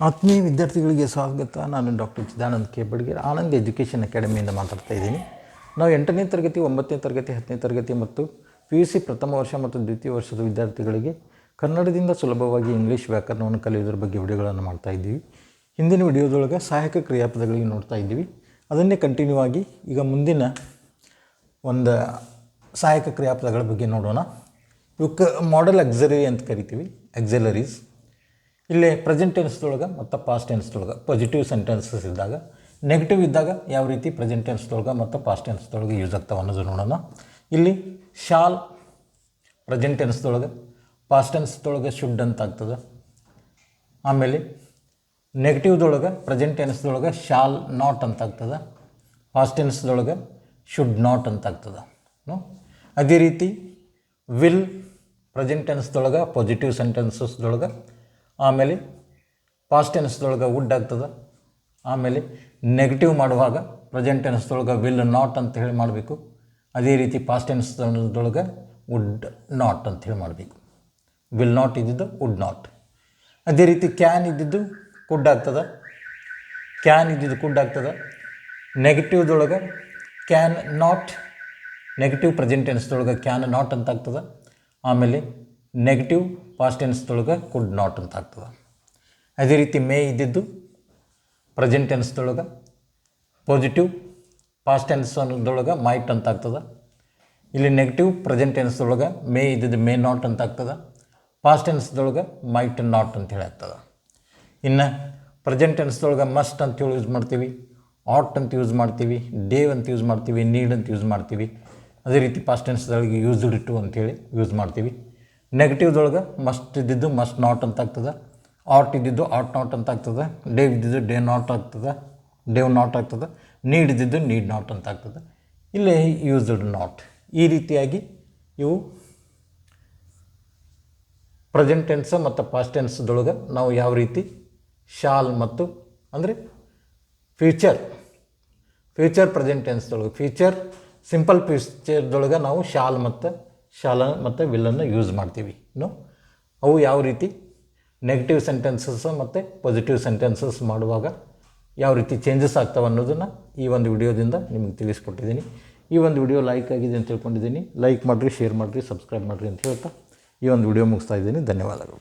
ಆತ್ಮೀಯ ವಿದ್ಯಾರ್ಥಿಗಳಿಗೆ ಸ್ವಾಗತ. ನಾನು doctor Chidanand K Badiger, Anand education ಅಕಾಡೆಮಿಯಿಂದ ಮಾತಾಡ್ತಾ ಇದ್ದೀನಿ. ನಾವು 8ನೇ ತರಗತಿ, 9ನೇ ತರಗತಿ, 10ನೇ ತರಗತಿ ಮತ್ತು PUC ಪ್ರಥಮ ವರ್ಷ ಮತ್ತು ದ್ವಿತೀಯ ವರ್ಷದ ವಿದ್ಯಾರ್ಥಿಗಳಿಗೆ ಕನ್ನಡದಿಂದ ಸುಲಭವಾಗಿ ಇಂಗ್ಲೀಷ್ ವ್ಯಾಕರಣವನ್ನು ಕಲಿಯೋದ್ರ ಬಗ್ಗೆ ವಿಡಿಯೋಗಳನ್ನು ಮಾಡ್ತಾ ಇದ್ದೀವಿ. ಹಿಂದಿನ ವಿಡಿಯೋದೊಳಗೆ ಸಹಾಯಕ ಕ್ರಿಯಾಪದಗಳಿಗೆ ನೋಡ್ತಾ ಇದ್ದೀವಿ. ಅದನ್ನೇ ಕಂಟಿನ್ಯೂ ಆಗಿ ಈಗ ಮುಂದಿನ ಒಂದು ಸಹಾಯಕ ಕ್ರಿಯಾಪದಗಳ ಬಗ್ಗೆ ನೋಡೋಣ. ಇವಕ್ಕೆ ಮಾಡೆಲ್ ಆಕ್ಸಿಲರಿ ಅಂತ ಕರಿತೀವಿ, ಆಕ್ಸಿಲರೀಸ್. ಇಲ್ಲೇ ಪ್ರೆಸೆಂಟ್ ಟೆನ್ಸ್ದೊಳಗೆ ಮತ್ತು ಪಾಸ್ಟ್ ಟೆನ್ಸ್ದೊಳಗೆ ಪಾಸಿಟಿವ್ ಸೆಂಟೆನ್ಸಸ್ ಇದ್ದಾಗ, ನೆಗೆಟಿವ್ ಇದ್ದಾಗ ಯಾವ ರೀತಿ ಪ್ರೆಸೆಂಟ್ ಟೆನ್ಸ್ದೊಳಗೆ ಮತ್ತು ಪಾಸ್ಟ್ ಟೆನ್ಸ್ದೊಳಗೆ ಯೂಸ್ ಆಗ್ತಾವೆ ಅನ್ನೋದು ನೋಡೋಣ. ಇಲ್ಲಿ ಶಾಲ್ ಪ್ರೆಸೆಂಟ್ ಟೆನ್ಸ್ದೊಳಗೆ, ಪಾಸ್ಟ್ ಟೆನ್ಸ್ದೊಳಗೆ ಶುಡ್ ಅಂತ ಆಗ್ತದೆ. ಆಮೇಲೆ ನೆಗೆಟಿವ್ದೊಳಗೆ ಪ್ರೆಸೆಂಟ್ ಟೆನ್ಸ್ದೊಳಗೆ ಶಾಲ್ ನಾಟ್ ಅಂತ ಆಗ್ತದೆ, ಪಾಸ್ಟ್ ಟೆನ್ಸ್ದೊಳಗೆ ಶುಡ್ ನಾಟ್ ಅಂತ ಆಗ್ತದೆ. ಅದೇ ರೀತಿ ವಿಲ್ ಪ್ರೆಸೆಂಟ್ ಟೆನ್ಸ್ದೊಳಗೆ ಪಾಸಿಟಿವ್ ಸೆಂಟೆನ್ಸಸ್ದೊಳಗೆ, ಆಮೇಲೆ ಪಾಸ್ಟ್ ಟೆನ್ಸ್ದೊಳಗೆ ವುಡ್ ಆಗ್ತದೆ. ಆಮೇಲೆ ನೆಗೆಟಿವ್ ಮಾಡುವಾಗ ಪ್ರೆಸೆಂಟ್ ಟೆನ್ಸ್ದೊಳಗೆ ವಿಲ್ ನಾಟ್ ಅಂತ ಹೇಳಿ ಮಾಡಬೇಕು. ಅದೇ ರೀತಿ ಪಾಸ್ಟ್ ಟೆನ್ಸ್ದೊಳಗೆ ವುಡ್ ನಾಟ್ ಅಂತ ಹೇಳಿ ಮಾಡಬೇಕು. ವಿಲ್ ನಾಟ್ ಇದ್ದಿದ್ದು ವುಡ್ ನಾಟ್. ಅದೇ ರೀತಿ ಕ್ಯಾನ್ ಇದ್ದಿದ್ದು ಕುಡ್ ಆಗ್ತದೆ, ಕ್ಯಾನ್ ಇದ್ದಿದ್ದು ಕುಡ್ ಆಗ್ತದೆ. ನೆಗೆಟಿವ್ದೊಳಗೆ ಕ್ಯಾನ್ ನಾಟ್, ನೆಗೆಟಿವ್ ಪ್ರೆಸೆಂಟ್ ಟೆನ್ಸ್ದೊಳಗೆ ಕ್ಯಾನ್ ನಾಟ್ ಅಂತ ಆಗ್ತದೆ. ಆಮೇಲೆ ನೆಗೆಟಿವ್ ಪಾಸ್ಟ್ ಟೆನ್ಸ್ದೊಳಗೆ ಕುಡ್ ನಾಟ್ ಅಂತ ಆಗ್ತದೆ. ಅದೇ ರೀತಿ ಮೇ ಇದ್ದಿದ್ದು ಪ್ರೆಸೆಂಟ್ ಟೆನ್ಸ್ದೊಳಗೆ ಪಾಸಿಟಿವ್, ಪಾಸ್ಟ್ ಟೆನ್ಸ್ ಅನ್ನೋದ್ರೊಳಗೆ ಮೈಟ್ ಅಂತ ಆಗ್ತದೆ. ಇಲ್ಲಿ ನೆಗೆಟಿವ್ ಪ್ರೆಸೆಂಟ್ ಟೆನ್ಸ್ದೊಳಗೆ ಮೇ ಇದ್ದಿದ್ದು ಮೇ ನಾಟ್ ಅಂತ ಆಗ್ತದೆ, ಪಾಸ್ಟ್ ಟೆನ್ಸ್ದೊಳಗೆ ಮೈಟ್ ನಾಟ್ ಅಂತ ಹೇಳಿ ಆಗ್ತದೆ. ಇನ್ನು ಪ್ರೆಸೆಂಟ್ ಟೆನ್ಸ್ದೊಳಗೆ ಮಸ್ಟ್ ಅಂತೇಳಿ ಯೂಸ್ ಮಾಡ್ತೀವಿ, ಆಟ್ ಅಂತ ಯೂಸ್ ಮಾಡ್ತೀವಿ, ಡೇವ್ ಅಂತ ಯೂಸ್ ಮಾಡ್ತೀವಿ, ನೀಡ್ ಅಂತ ಯೂಸ್ ಮಾಡ್ತೀವಿ. ಅದೇ ರೀತಿ ಪಾಸ್ಟ್ ಟೆನ್ಸ್ದೊಳಗೆ ಯೂಸ್ಡ್ ಟು ಅಂತೇಳಿ ಯೂಸ್ ಮಾಡ್ತೀವಿ. ನೆಗೆಟಿವ್ದೊಳಗೆ ಮಸ್ಟ್ ಇದ್ದಿದ್ದು ಮಸ್ಟ್ ನಾಟ್ ಅಂತ ಆಗ್ತದೆ, ಆಟ್ ಇದ್ದಿದ್ದು ಆಟ್ ನಾಟ್ ಅಂತ ಆಗ್ತದೆ, ಡೇವ್ ಇದ್ದಿದ್ದು ಡೇ ನಾಟ್ ಆಗ್ತದೆ, ಡೇವ್ ನಾಟ್ ಆಗ್ತದೆ, ನೀಡ್ ಇದ್ದಿದ್ದು ನೀಡ್ ನಾಟ್ ಅಂತ ಆಗ್ತದೆ. ಇಲ್ಲೇ ಯೂಸ್ಡ್ ನಾಟ್. ಈ ರೀತಿಯಾಗಿ ಇವು ಪ್ರೆಸೆಂಟ್ ಟೆನ್ಸ್ ಮತ್ತು ಪಾಸ್ಟ್ ಟೆನ್ಸ್ದೊಳಗೆ ನಾವು ಯಾವ ರೀತಿ ಶಾಲ್ ಮತ್ತು ಅಂದರೆ ಫ್ಯೂಚರ್ ಪ್ರೆಸೆಂಟ್ ಟೆನ್ಸ್ದೊಳಗೆ, ಫ್ಯೂಚರ್ ಸಿಂಪಲ್ ಫ್ಯೂಚರ್ದೊಳಗೆ ನಾವು ಶಾಲ್ ಮತ್ತು ವಿಲ್ಲನ್ನು ಯೂಸ್ ಮಾಡ್ತೀವಿ. ಅವು ಯಾವ ರೀತಿ ನೆಗೆಟಿವ್ ಸೆಂಟೆನ್ಸಸ್ ಮತ್ತು ಪಾಸಿಟಿವ್ ಸೆಂಟೆನ್ಸಸ್ ಮಾಡುವಾಗ ಯಾವ ರೀತಿ ಚೇಂಜಸ್ ಆಗ್ತವೆ ಅನ್ನೋದನ್ನು ಈ ಒಂದು ವಿಡಿಯೋದಿಂದ ನಿಮಗೆ ತಿಳಿಸ್ಕೊಟ್ಟಿದ್ದೀನಿ. ಈ ಒಂದು ವಿಡಿಯೋ ಲೈಕ್ ಆಗಿದೆ ಅಂತ ತಿಳ್ಕೊಂಡಿದ್ದೀನಿ. ಲೈಕ್ ಮಾಡಿರಿ, ಶೇರ್ ಮಾಡಿರಿ, ಸಬ್ಸ್ಕ್ರೈಬ್ ಮಾಡಿರಿ ಅಂತ ಹೇಳ್ತಾ ಈ ಒಂದು ವಿಡಿಯೋ ಮುಗಿಸ್ತಾ ಇದ್ದೀನಿ. ಧನ್ಯವಾದಗಳು.